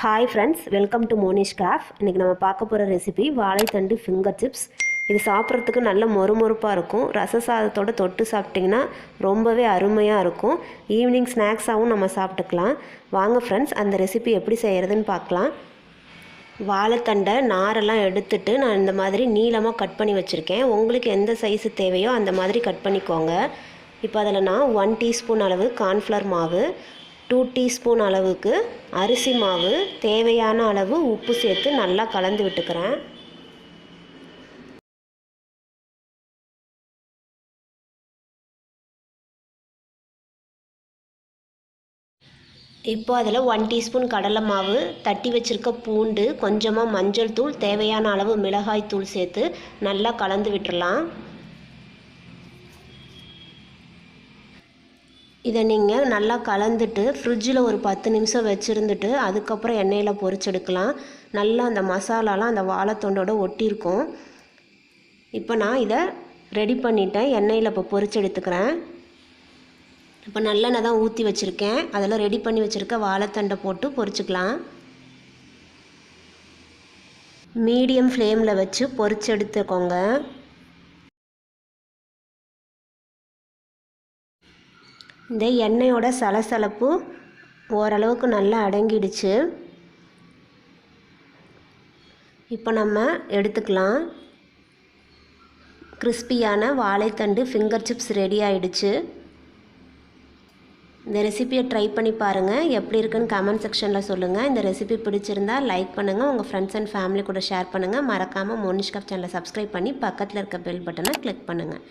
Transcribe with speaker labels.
Speaker 1: Hi friends, welcome to Monish craft. இன்றைக்கி நம்ம பார்க்க போகிற ரெசிபி வாழைத்தண்டு ஃபிங்கர் சிப்ஸ். இது சாப்பிட்றதுக்கு நல்ல மொறுமொறுப்பாக இருக்கும். ரச சாதத்தோடு தொட்டு சாப்பிட்டிங்கன்னா ரொம்பவே அருமையாக இருக்கும். ஈவினிங் ஸ்நாக்ஸாகவும் நம்ம சாப்பிட்டுக்கலாம். வாங்க ஃப்ரெண்ட்ஸ், அந்த ரெசிபி எப்படி செய்கிறதுன்னு பார்க்கலாம். வாழைத்தண்டை நாரெல்லாம் எடுத்துட்டு நான் இந்த மாதிரி நீளமாக கட் பண்ணி வச்சுருக்கேன். உங்களுக்கு எந்த சைஸு தேவையோ அந்த மாதிரி கட் பண்ணிக்கோங்க. இப்போ அதில் நான் 1 டீஸ்பூன் அளவு கார்ன்ஃப்ளவர் மாவு, 2 டீஸ்பூன் அளவுக்கு அரிசி மாவு, தேவையான அளவு உப்பு சேர்த்து நல்லா கலந்து விட்டுக்கிறேன். இப்போ அதில் 1 டீஸ்பூன் கடலை மாவு, தட்டி வச்சுருக்க பூண்டு, கொஞ்சமாக மஞ்சள் தூள், தேவையான அளவு மிளகாய் தூள் சேர்த்து நல்லா கலந்து விட்டுடலாம். இதை நீங்கள் நல்லா கலந்துட்டு ஃப்ரிட்ஜில் ஒரு 10 நிமிஷம் வச்சுருந்துட்டு அதுக்கப்புறம் எண்ணெயில் பொரிச்செடுக்கலாம். நல்லா அந்த மசாலாலாம் அந்த வாழைத்தண்டோட ஒட்டியிருக்கும். இப்போ நான் இதை ரெடி பண்ணிட்டேன். எண்ணெயில் இப்போ பொரிச்சு எடுத்துக்கிறேன். இப்போ நல்லெண்ணெய் தான் ஊற்றி வச்சுருக்கேன். அதில் ரெடி பண்ணி வச்சுருக்க வாழைத்தண்டை போட்டு பொரிச்சுக்கலாம். மீடியம் ஃப்ளேமில் வச்சு பொரிச்சு எடுத்துக்கோங்க. இந்த எண்ணெயோட சலசலப்பு ஓரளவுக்கு நல்லா அடங்கிடுச்சு. இப்போ நம்ம எடுத்துக்கலாம். கிறிஸ்பியான வாழைத்தண்டு ஃபிங்கர் சிப்ஸ் ரெடி ஆகிடுச்சு. இந்த ரெசிபியை ட்ரை பண்ணி பாருங்கள். எப்படி இருக்குன்னு கமெண்ட் செக்ஷனில் சொல்லுங்கள். இந்த ரெசிபி பிடிச்சிருந்தால் லைக் பண்ணுங்கள். உங்கள் ஃப்ரெண்ட்ஸ் அண்ட் ஃபேமிலி கூட ஷேர் பண்ணுங்கள். மறக்காமல் மோனிஷ் கிராஃப்ட் சேனலை சப்ஸ்கிரைப் பண்ணி பக்கத்தில் இருக்க பெல் பட்டனை கிளிக் பண்ணுங்கள்.